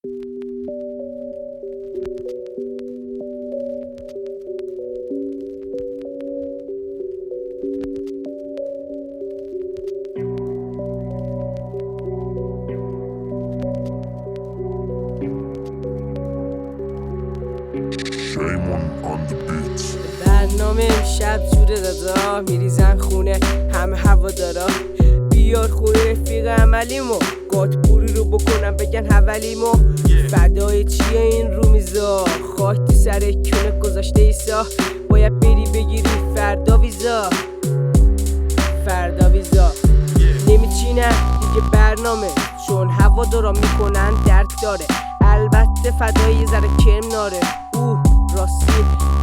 برنامه امشب جوره دادا، میریزن خونه همه هوا دارا. بیار خونه رفیق عملیمو، گاتپوری رو بکنم بگن حولیمو. فدای چیه این رو میزا، خاک تو سر کنه گذاشته ایسا. باید بری بگیری فردا ویزا، فردا ویزا. نمیچینن دیگه برنامه، چون هوا دارا میکنن درد داره. البته فدای یه ذره کرم ناره، راستی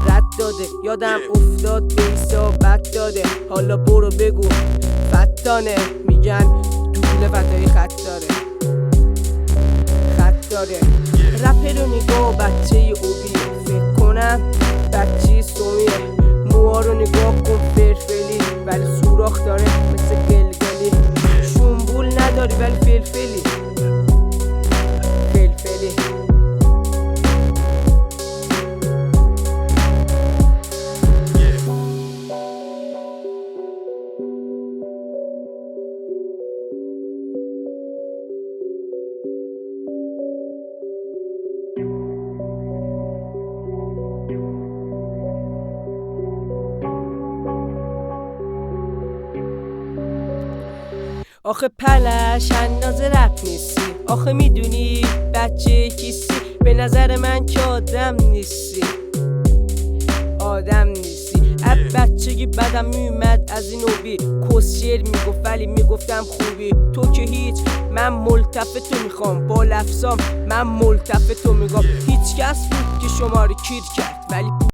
رد داده. یادم افتاد به ایسا بد داده. حالا برو بگو فتانه، میگن دوبله فدایی خط داره، خط داره. رپر رو نگاه بچه اوبی، فکر کنم بچه سومیه. موها رو نگاه کن فرفلی، ولی سوراخ داره مثل گلگلی. شنبول نداری ولی فلفلی، فلفلی. آخه پلش اندازه رپ نیستی، آخه میدونی بچه کیستی. به نظر من که آدم نیستی، آدم نیستی. اب بچگی بدم میومد از این اوبی، کسشیر میگفت ولی میگفتم خوبی. تو که هیچ، من ملتف تو میخوام، با لفظام من ملتف تو میگم. هیچ کس بود که شما رو کیر کرد، ولی